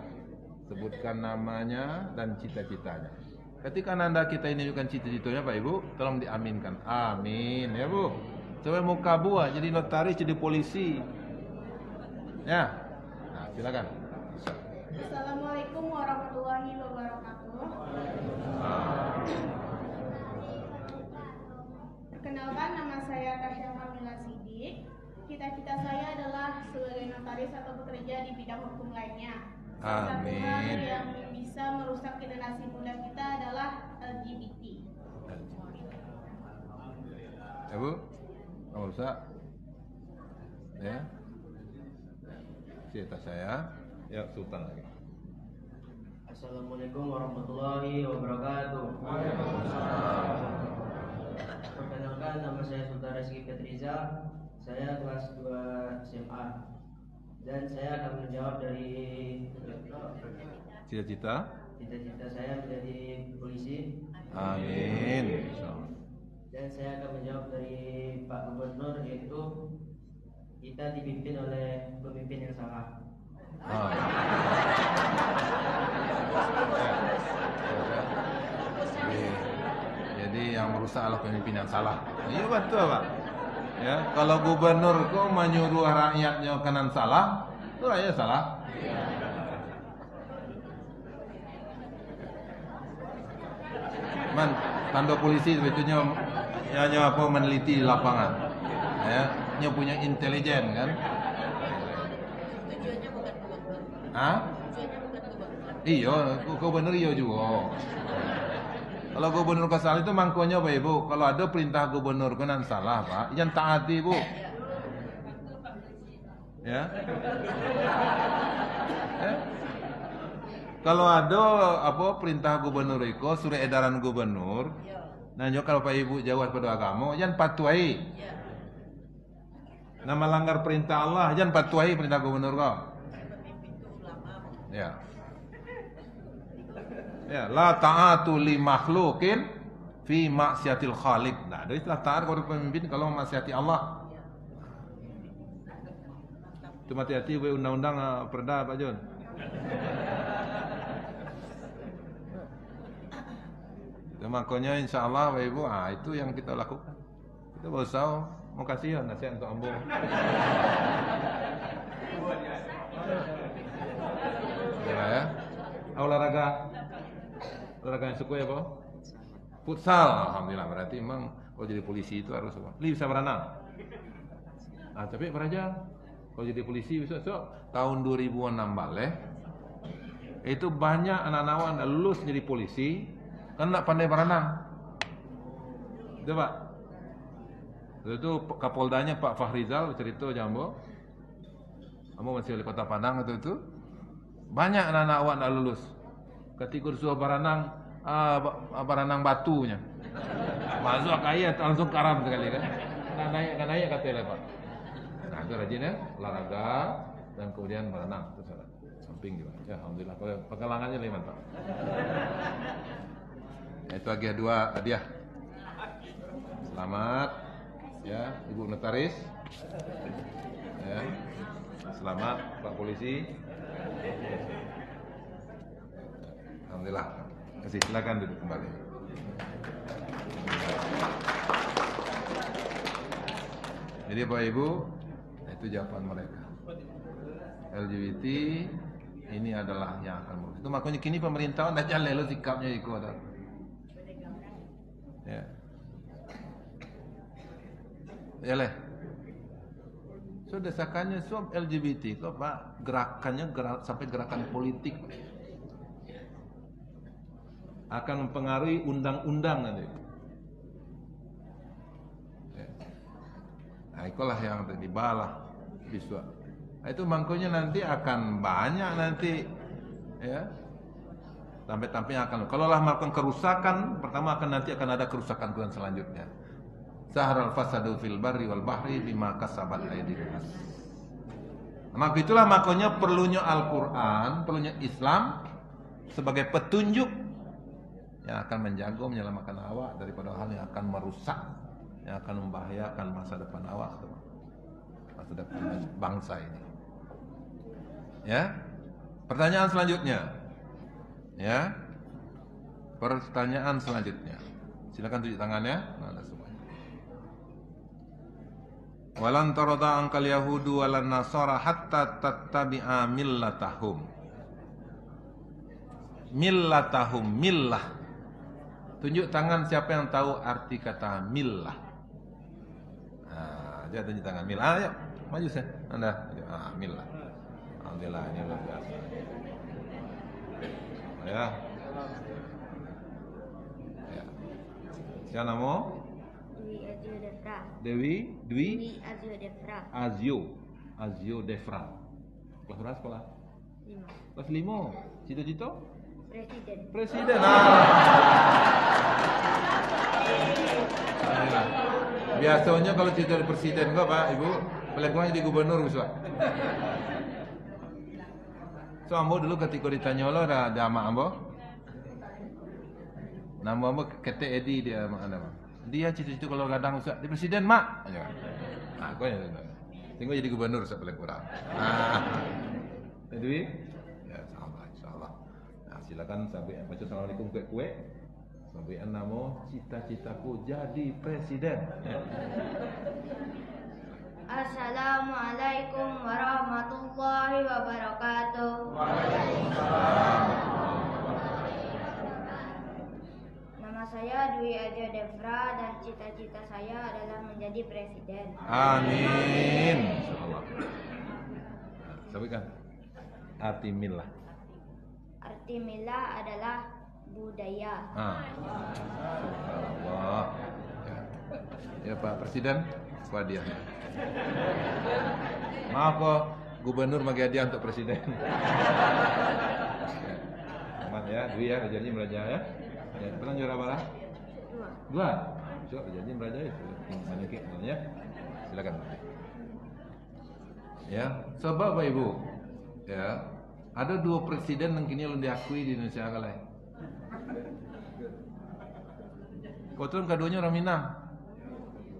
sebutkan namanya dan cita-citanya. Ketika Anda kita ini bukan cita-citanya Pak Ibu, tolong diaminkan. Amin ya Bu. Sampai muka buah jadi notaris, jadi polisi. Ya. Nah, silakan.
Assalamualaikum warahmatullahi wabarakatuh. Perkenalkan, nama saya Tasya Kamila Sidik. Cita-cita saya adalah sebagai notaris atau bekerja di bidang hukum lainnya. Salah satu hal yang bisa merusak generasi muda kita adalah LGBT.
Ya Bu, nggak rusak. Ya. Cita saya. Ya Sultan lagi.
Assalamualaikum warahmatullahi wabarakatuh. Perkenalkan, nama saya Sultan Rizky Petriza. Saya kelas 2 SMA. Dan saya akan menjawab dari
Cita-cita?
Cita-cita saya menjadi polisi.
Amin.
Dan saya akan menjawab dari Pak Gubernur, yaitu kita dipimpin oleh pemimpin yang salah.
Jadi yang merusak adalah pemimpin yang salah. Iya betul Pak. Ya, kalau gubernur kau menyuruh rakyatnya kanan salah, itu rakyat salah. Man, tanda polisi sebetulnya hanya apa meneliti di lapangan. Ya, nya punya intelijen kan.
Tujuannya bukan gubernur. Tujuannya bukan gubernur.
Iya, gubernur iya juga. Kalau gubernur kesal itu mangkonya Pak Ibu. Kalau ada perintah gubernur kanan salah Pak, jangan taati Bu. Ya. Kalau ada apa perintah gubernur itu, surat edaran gubernur, nah kalau Pak Ibu jawab pada agama, jangan patuhi. Nah melanggar perintah Allah, jangan patuhi perintah gubernur kau. Ya. Ya, la ta'atu li makhluqin fi maksiatil khaliq. Nah, dari istilah taat kepada pemimpin kalau memaksiati Allah. Itu hati-hati undang-undang perda Pak Jun. Itu makanya insyaallah Bapak Ibu, itu yang kita lakukan. Kita berusaha mau kasih nasihat untuk ambo. Ya. Olahraga yang suka ya Pak? Futsal, alhamdulillah. Berarti memang kalau jadi polisi itu harus apa? Bisa berenang. Tapi Pak Raja, kalau jadi polisi besok tahun 2006 balik, itu banyak anak-anak yang lulus jadi polisi karena pandai berenang. Itu Pak. Itu Kapoldanya Pak Fahrizal cerita jambo. Kamu masih wali kota Padang itu. Banyak anak-anak awak nak lulus. Ketika disuruh berenang batunya. Masuk air langsung karam sekali kan. Kan naik kata Pak. Nah, itu rajin ya, olahraga dan kemudian berenang itu salah. Sampai samping juga. Ya, alhamdulillah penggalangannya lebih mantap. Itu hadiah. Selamat ya Ibu Notaris. Ya. Selamat Pak Polisi. Alhamdulillah. Silakan duduk kembali. Jadi Bapak Ibu, itu jawaban mereka. LGBT ini adalah yang akan murus. Itu makanya kini pemerintah dah jalan lo sikapnya ikut ada. Ya. Ya leh. So desakannya soal LGBT kok Pak, gerakannya sampai gerakan politik akan mempengaruhi undang-undang nanti. Ya. Nah, itulah yang dibalah siswa. Nah, itu makanya nanti akan banyak nanti ya. Sampai akan kalau lah melakukan kerusakan, pertama nanti akan ada kerusakan selanjutnya. Zaharal fasadu fil barri wal bahri bima kasabat aydin nas. Maka itulah makanya perlunya Al-Qur'an, perlunya Islam sebagai petunjuk yang akan menjaga menyelamatkan awak daripada hal yang akan merusak, yang akan membahayakan masa depan awak, masa depan bangsa ini. Ya. Pertanyaan selanjutnya. Ya. Pertanyaan selanjutnya. Silakan tunjuk tangannya. Nah, ada semuanya. Walan tarada angkal yahudu walan nasara hatta tattabi'a millatahum. Millah. Tunjuk tangan siapa yang tahu arti kata millah. Nah, dia tunjuk tangan millah. Ayo, maju saya. Anda. Millah. Alhamdulillah ini luar biasa. Ya. Siapa nama? Dwi Azio Defra. Kelas berapa sekolah? 5. Kelas 5. Cita-cita? Presiden. Biasanya kalau cita presiden kok Pak, Ibu, paling kurang jadi gubernur Ustaz. So ambo dulu ketika ditanya lo ada ama ambo. Nama ambo kete Edi dia mana Pak? Dia cita-cita kalau kadang Ustaz di presiden mak. Nah, kau yang tinggal jadi gubernur Ustaz paling kurang. Jadi ya sama insyaallah. Nah, silakan sampai baca assalamualaikum kue. Sampai nama cita-citaku jadi presiden.
Assalamualaikum warahmatullahi wabarakatuh.
Waalaikumsalam.
Nama saya Dwi Azio Defra dan cita-cita saya adalah menjadi presiden.
Amin. Insyaallah. Sampaikan. Arti millah.
Arti millah adalah budaya.
Subhanallah. Ya Pak Presiden, apa hadiahnya? Maaf kok, gubernur bagi hadiah untuk presiden. Aman ya, Dwi ya, janji belajar ya. Ya, pernah juara berapa? 2. So, janji belajar itu. Banyak ya. Silakan. Ya, sebab Bapak Ibu, ya, ada 2 presiden yang kini belum diakui di Indonesia kali. Kebetulan keduanya orang Minang.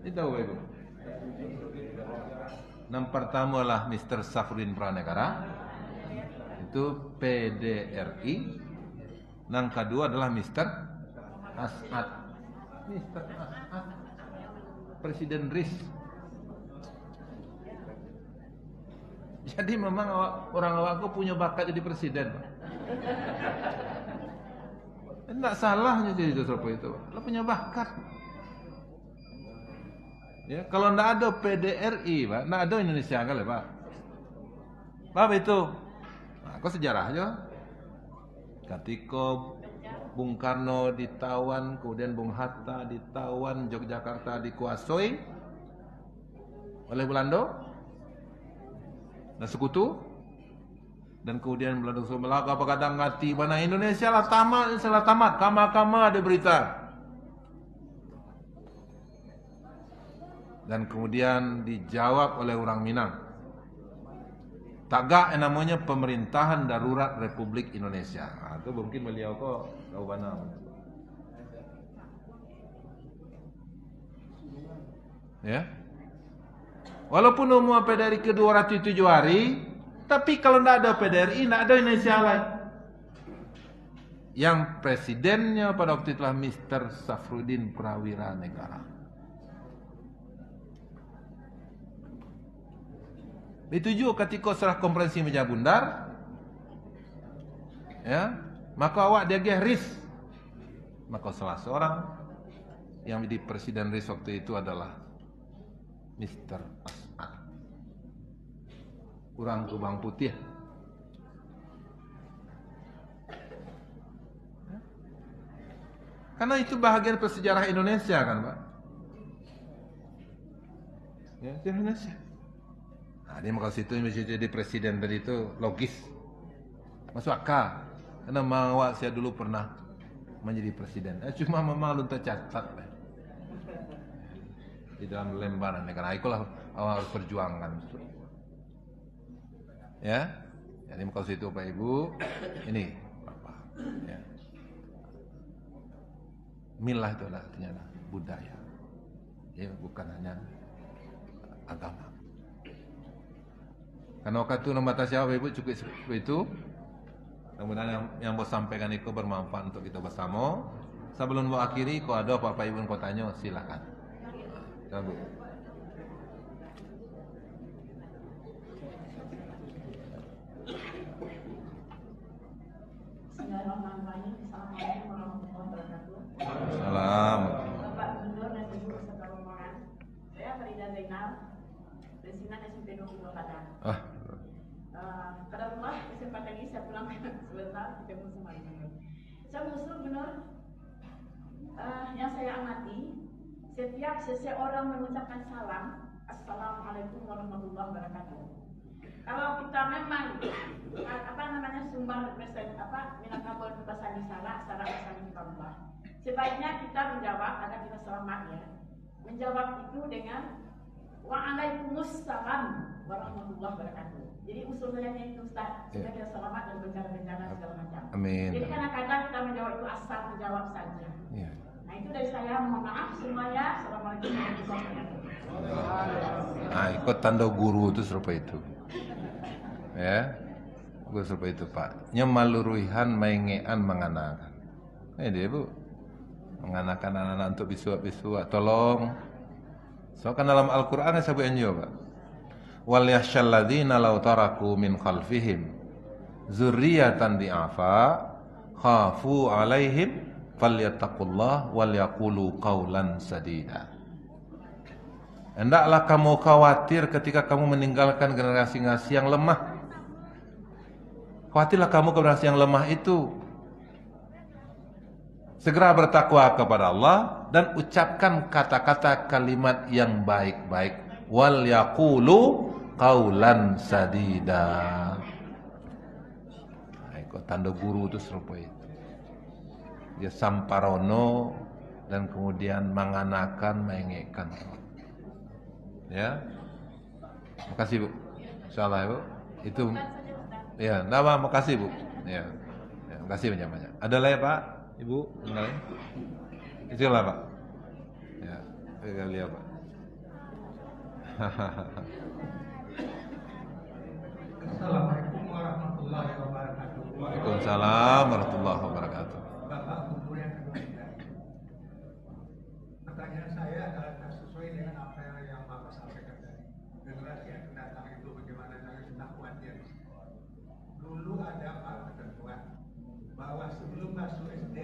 Ini tahu Bapak Ibu. Yang pertama lah Mr. Safruddin Pranegara, itu PDRI. Yang kedua adalah Mr. As'ad. Mr. As'ad, Presiden RIS. Jadi memang orang awakku punya bakat jadi presiden. Tidak salahnya jadi seperti itu. Lo punya bakat. Ya, kalau tidak ada PDRI, Pak, tidak ada Indonesia kali, Pak. Pak itu, nah, kok sejarah aja. Ketika Bung Karno ditawan, kemudian Bung Hatta ditawan, Yogyakarta dikuasai oleh Belanda dan sekutu, dan kemudian Belanda Melaka apa kadang ngati mana Indonesia lah tamat, salah tamat, kama ada berita. Dan kemudian dijawab oleh orang Minang. Tagak yang namanya pemerintahan darurat Republik Indonesia. Itu mungkin beliau kok tahu mana. Ya. Walaupun umur PDRI ke 207 hari, tapi kalau tidak ada PDRI, tidak ada Indonesia lain. Yang presidennya pada waktu itulah Mr. Safruddin Prawira Negara. Itu juga ketika setelah konferensi meja bundar, ya, maka awak dia GRIS. Maka salah seorang yang menjadi presiden RIS waktu itu adalah Mr. As'ad. Kurang kubang putih. Karena itu bahagian persejarah Indonesia kan, Pak? Ya, sejarah Indonesia. Nah, dia kalau situ bisa jadi presiden tadi itu logis. Masuk akal. Karena memang awak saya dulu pernah menjadi presiden. Cuma memang belum tercatat. Di dalam lembaran negara. Itulah awak harus perjuangkan. Ya. Jadi kalau situ Pak Ibu, ini Bapak. Ya. Milah itu artinya budaya. Ya, bukan hanya agama. Karena waktu itu nomor siapa Ibu cukup seperti itu. Mudah-mudahan yang mau sampaikan itu bermanfaat untuk kita bersama. Sebelum mau akhiri, kalau ada apa-apa Ibu yang tanya, silakan. Bu.
Bismillahirrahmanirrahim. Assalamualaikum warahmatullahi wabarakatuh.
Salam.
Bapak Gubernur dan Ibu beserta rombongan. Saya Farida Zainal, Presidan SMP 22 Padang. Pada rumah kesempatan ini saya pulang sebentar ketemu sama Ibu. Saya mengusul benar yang saya amati, setiap seseorang mengucapkan salam, Assalamualaikum warahmatullahi wabarakatuh. Kalau kita memang sumber Minangkabau berbahasa salah Allah. Sebaiknya kita menjawab agar kita selamat ya. Menjawab itu dengan Waalaikumsalam warahmatullahi wabarakatuh. Jadi usulnya itu Ustaz, supaya kita selamat dan bencana-bencana segala macam.
Amin.
Jadi kadang-kadang kita menjawab itu asal menjawab saja.
Ya.
Nah itu dari saya, mohon maaf semuanya. Assalamualaikum warahmatullahi wabarakatuh.
Nah, ikut tanda guru itu serupa itu. Ya. Gue serupa itu, Pak. Nyemaluruihan mengean menganakan. Dia, Bu. Menganakan anak-anak untuk bisuak-bisuak. Tolong. Soalnya dalam Al-Quran saya buat juga, Pak. Wal yakhshal ladzina law taraku min khalfihim dzurriyyatan di'afa khafu 'alaihim falyattaqullah wal yaqulu qawlan sadida. Hendaklah kamu khawatir ketika kamu meninggalkan generasi yang lemah. Khawatirlah kamu generasi yang lemah itu. Segera bertakwa kepada Allah dan ucapkan kata-kata kalimat yang baik-baik. Wal yaqulu qaulan sadida. Ikut tanda guru itu serupa itu. Dia samparono dan kemudian menganakan, mengekan. Ya. Makasih Bu. Insyaallah Bu. Itu ya, nama makasih Bu. Ya. Makasih banyak-banyak. Ada lagi Pak? Ibu, ada lagi? Itulah Pak. Ya, kita lihat Pak.
Assalamualaikum warahmatullahi wabarakatuh.
Waalaikumsalam warahmatullahi wabarakatuh.
Bapak Gubernur yang kemudian, pertanyaan saya adalah sesuai dengan apa yang Bapak sampaikan tadi. Generasi yang akan datang itu bagaimana cara kita khawatir. Dulu ada ketentuan bahwa sebelum masuk SD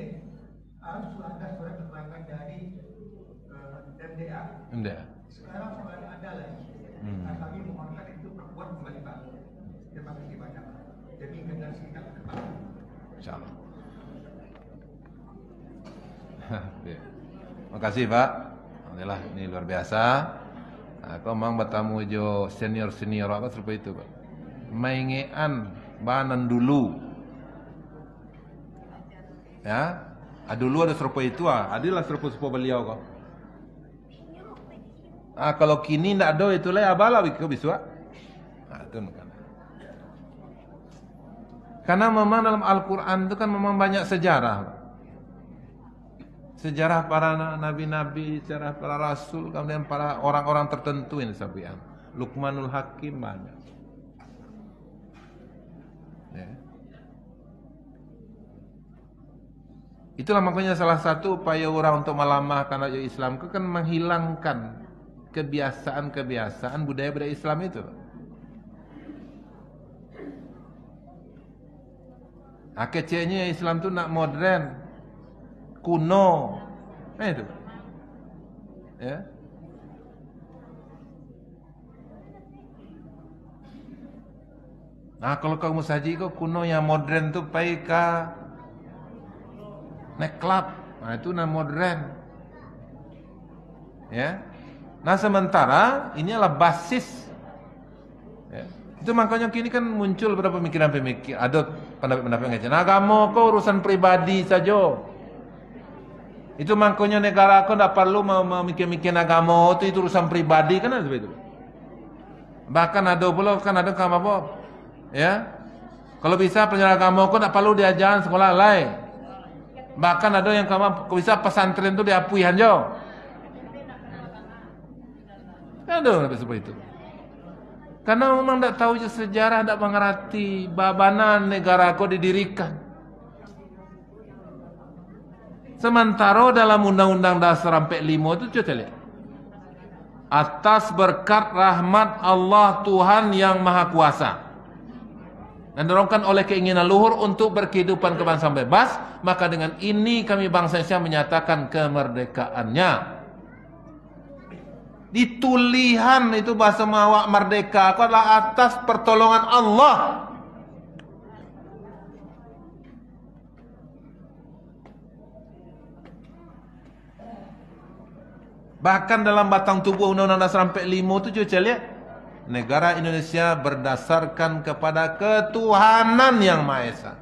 harus ada surat keterangan dari MDA.
Enggak.
Sekarang sudah ada lagi. Nah, kami mohonkan itu perkuat kembali Pak. Terima kasih banyak. Demi generasi kita ke depan.
Insyaallah. Makasih Pak. Alhamdulillah ini luar biasa. Kau memang bertamu jo senior-senior apa seperti itu Pak. Maingean banan dulu. Ya. Dulu ada serupa itu adalah serupa beliau kok. Kalau kini ndak ada itu lah abala kau bisa. Itu bukan. Karena memang dalam Al-Quran itu kan memang banyak sejarah. Sejarah para nabi-nabi, sejarah para rasul, kemudian para orang-orang tertentu ini sabian. Luqmanul Hakim banyak. Ya. Itulah makanya salah satu upaya orang untuk melamahkan rakyat Islam itu kan menghilangkan kebiasaan-kebiasaan budaya-budaya Islam itu. Kecilnya Islam itu nak modern, kuno, itu, ya. Nah kalau kamu saji kok kuno yang modern tuh pai ke naik club, nah itu nah modern, ya. Nah sementara ini adalah basis, ya. Itu makanya kini kan muncul beberapa pemikiran-pemikiran, ada pendapat-pendapat yang nah agama kok urusan pribadi saja. Itu makanya negara kok tidak perlu memikir-mikir agama itu urusan pribadi kan ada seperti itu. Bahkan ada pula kan ada kamu apa, ya. Kalau bisa penyelenggara agama kok tidak perlu diajaran sekolah lain. Bahkan ada yang kamu bisa pesantren itu diakui aja. Ada seperti itu. Karena memang tidak tahu sejarah, tidak mengerti bagaimana negara kau didirikan. Sementara dalam Undang-Undang Dasar 45 itu coba lihat. Atas berkat rahmat Allah Tuhan yang Maha Kuasa. Dan dorongkan oleh keinginan luhur untuk berkehidupan kebangsaan bebas, maka dengan ini kami bangsa Indonesia menyatakan kemerdekaannya. Ditulihan itu bahasa mawak merdeka aku adalah atas pertolongan Allah. Bahkan dalam batang tubuh Undang-Undang Dasar 45 itu coba lihat, negara Indonesia berdasarkan kepada ketuhanan yang Maha Esa.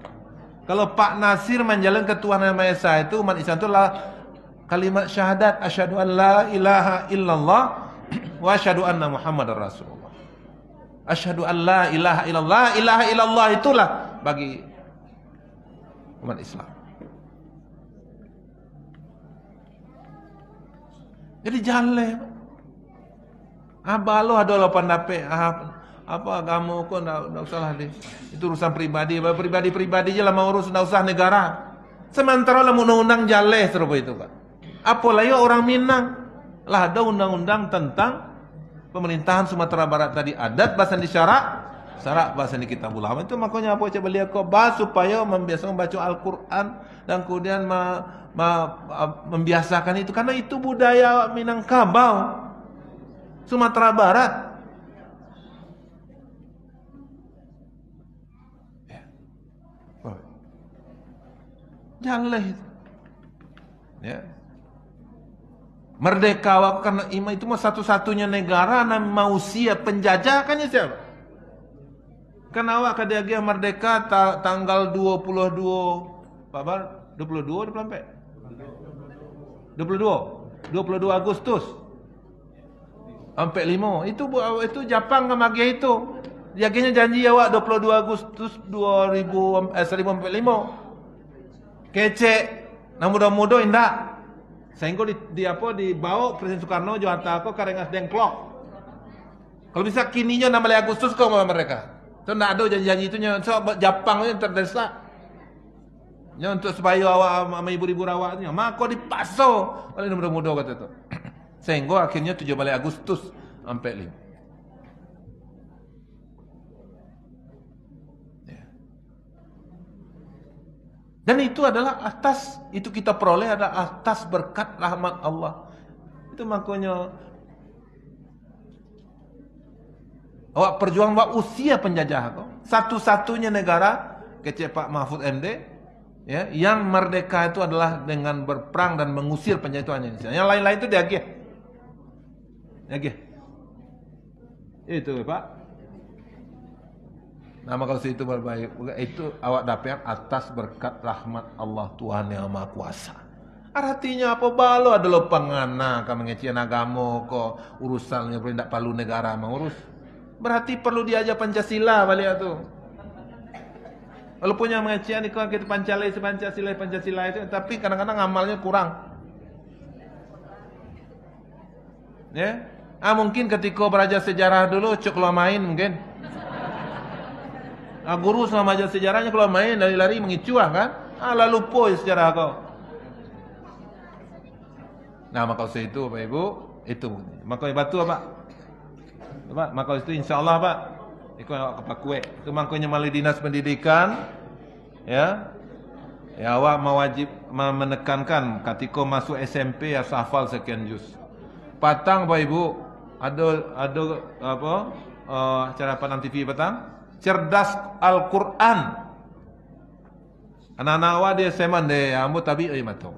Kalau Pak Nasir menjalankan ketuhanan yang Maha Esa itu umat Islam itu adalah kalimat syahadat asyhadu an la ilaha illallah wa asyhadu anna Muhammadar Rasulullah. Asyhadu an la ilaha illallah itulah bagi umat Islam. Jadi jalan abalo ada lo pendapat apa agama kok enggak usah deh. Itu urusan pribadi aja lah mau urus enggak usah negara. Sementara lah undang-undang jalan serupa itu Pak. Apalagi orang Minang lah ada undang-undang tentang pemerintahan Sumatera Barat tadi, adat bahasa di syarak bahasa di kitabul ulama. Itu makanya apa coba lihat kok bahas supaya membiasakan baca Al-Quran dan kemudian membiasakan itu karena itu budaya Minangkabau Sumatera Barat. Jalan itu. Ya. Merdeka karena itu mah satu-satunya negara yang manusia penjajah kan ya siapa? Karena awak dia merdeka tanggal 22 Pak Bar 22 22 Agustus sampai 5 itu Jepang ngamagi itu yakinnya janji awak 22 Agustus 1945 kece nah mudah-mudahan indah sehingga dibawa Presiden Soekarno Johanta aku karengas dengklok. Kalau bisa kininya 16 Agustus kau sama mereka. Itu enggak ada janji-janji itu so Jepang itu terdesak. Ya untuk supaya awak sama ibu-ibu rawatnya, maka dipaso oleh mudah-mudahan kata itu. Sehingga akhirnya 17 Agustus sampai 5. Dan itu adalah itu kita peroleh adalah atas berkat rahmat Allah. Itu makanya awak perjuang awak usia penjajah kok. Satu-satunya negara kecil Pak Mahfud MD ya, yang merdeka itu adalah dengan berperang dan mengusir penjajah Indonesia. Yang lain-lain itu diagih. Itu Pak. Nah maka itu berbaik. Itu awak dapat atas berkat rahmat Allah Tuhan yang Maha Kuasa. Artinya apa balo ada lo pengana ka mengecian agama kok urusannya tidak perlu negara mengurus. Berarti perlu diajar Pancasila balik itu. Walaupun yang mengajian kita Pancasila itu, tapi kadang-kadang amalnya kurang. Ya, mungkin ketika belajar sejarah dulu cuk keluar main mungkin. Guru sama belajar sejarahnya keluar main lari-lari mengicuah kan? Lalu lupa sejarah kau. Nah, maka itu Bapak Ibu, itu maka batu apa? Pak, maka itu insyaallah Pak. Iku apa kue? Itu makanya melalui dinas pendidikan ya. Ya awak mewajib menekankan ketika masuk SMP harus hafal sekian juz. Patang Bapak Ibu, ada apa? Acara Padang TV petang, cerdas Al-Qur'an. Anak-anak awak dia seman deh, ambo tabi matong.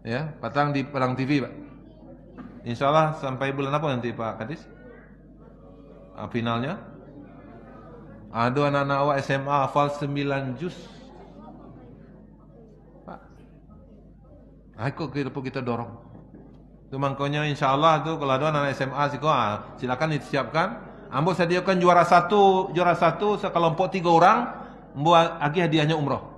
Ya, patang di Padang TV, Pak. Insyaallah sampai bulan apa nanti Pak Kadis? Finalnya. Ada anak-anak awak SMA hafal 9 juz. Pak. Kok kita dorong. Itu makanya insyaallah tuh kalau ada anak SMA silakan disiapkan. Ambo sediakan juara satu sekelompok 3 orang, ambo agi hadiahnya umroh.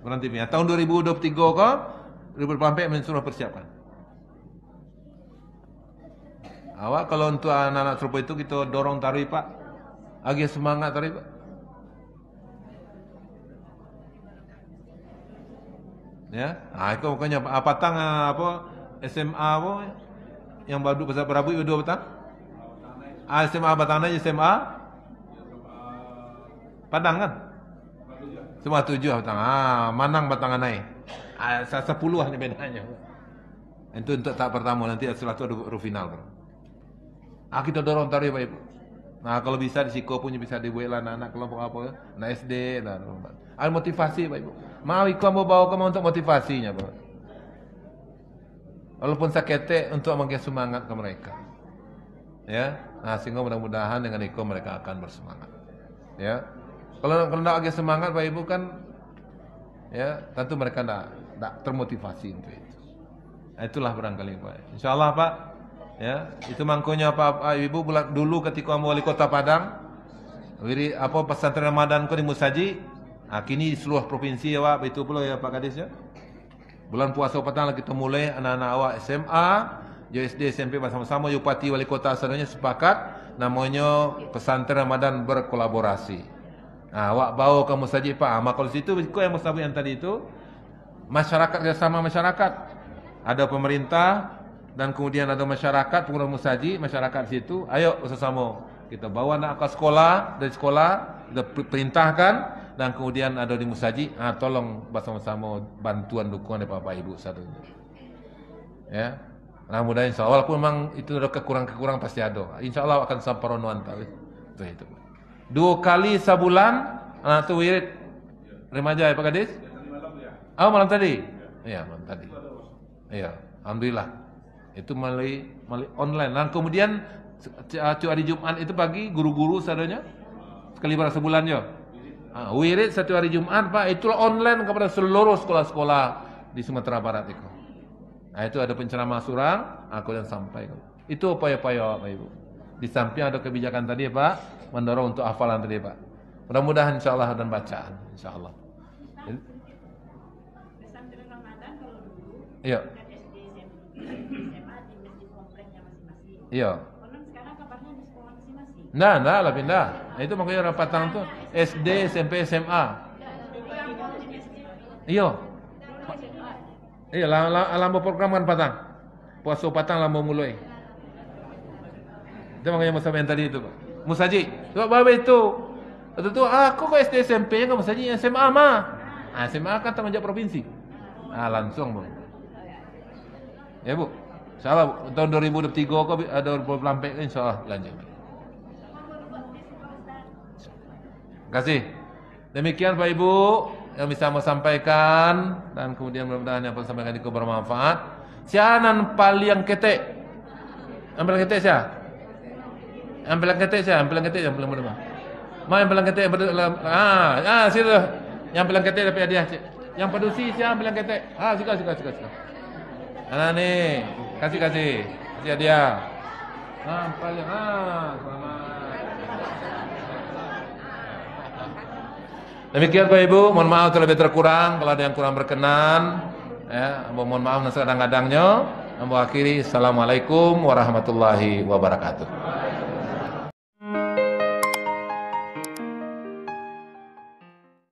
Berarti ya tahun 2023 kok 2024 mensuruh persiapkan. Awak kalau untuk anak-anak serupa itu kita dorong taruh Pak. Agi semangat taruh Pak. Ya, itu makanya patang apa SMA apa yang baru pasal berabu itu 2 petang. SMA Batang aja SMA Padang kan? Semua 7 petang. Manang Batangan naik. 10 ni bedanya. Itu untuk tahap pertama, nanti setelah itu ada final. Kita dorong taruh Pak Ibu. Nah, kalau bisa di Siko punya bisa dibuat lah anak kelompok apa, anak SD dan motivasi Pak Ibu. Mau kamu bawa kamu untuk motivasinya Pak. Walaupun sakit untuk memberi semangat ke mereka. Ya. Nah, sehingga mudah-mudahan dengan itu mereka akan bersemangat. Ya. Kalau tidak ada semangat Pak Ibu kan ya, tentu mereka tidak termotivasi untuk itu. Nah, itulah barangkali Pak. Insyaallah Pak. Ya, itu mangkonya Pak Ibu dulu ketika wali kota Padang. Pesantren Ramadan ko di Musaji. Kini di seluruh provinsi ya Pak, itu pula ya Pak Kadis ya. Bulan puasa petang lagi kita mulai anak-anak awak SMA, SD, SMP bersama-sama Bupati wali kota asalnya sepakat namanya pesantren Ramadan berkolaborasi. Nah, awak bawa ke Musaji Pak. Maka di situ yang musabi yang tadi itu masyarakat bersama masyarakat. Ada pemerintah dan kemudian ada masyarakat, pengurus musaji, masyarakat di situ, ayo bersama kita bawa anak ke sekolah, dari sekolah kita perintahkan dan kemudian ada di musaji, tolong bersama-sama bantuan dukungan dari Bapak Ibu satunya. Ya. Nah, mudah insyaallah walaupun memang itu ada kekurangan pasti ada. Insyaallah akan sampai ronuan itu. 2 kali sebulan anak tu wirid remaja ya Pak Kadis? Malam tadi. Iya, malam tadi. Iya, alhamdulillah. Itu melalui online. Dan kemudian hari Jumat itu pagi guru-guru sadanya sekali pada sebulan ya. Wirid satu hari Jumat Pak, itulah online kepada seluruh sekolah-sekolah di Sumatera Barat itu. Nah, itu ada penceramah surang, aku yang sampaikan. Itu upaya-upaya Pak Ibu. Di samping ada kebijakan tadi Pak, mendorong untuk hafalan tadi Pak. Mudah-mudahan insyaallah dan bacaan insyaallah.
Pesantren Ramadan kalau dulu
Iya.
SD, SMA di masjid kompleknya masing-masing.
Iya.
Konon sekarang kabarnya di sekolah masing-masing.
Nah lah pindah. Itu makanya rapatan tuh SD, SMP, SMA. Iya. Iya, lama program kan Patang. Puasa Patang lama mulai. Itu makanya musabi yang tadi itu, Pak. Musaji. Sebab bawa itu. Itu aku kok SD SMP nya enggak musaji SMA mah. SMA kan tanggung jawab provinsi. Langsung, Bu. Ya, Bu. Insyaallah tahun 2023 kok ada berlampai insyaallah lanjut. Terima kasih. Demikian Pak Ibu yang bisa mau sampaikan dan kemudian mudah-mudahan yang sampaikan itu bermanfaat. Sianan paling ketek. Ambil ketek sia. Ambil ketek sia, ambil ketek yang belum mana. Mau ambil ketek situ. Yang ambil ketek dapat hadiah. Yang pedusi sia ambil ketek. Suka. Nih, kasih hadiah. Paling selamat. Demikian Bapak Ibu, mohon maaf terlebih terkurang kalau ada yang kurang berkenan. Ya, mohon maaf kadang-kadangnya. Akhiri, assalamualaikum warahmatullahi wabarakatuh.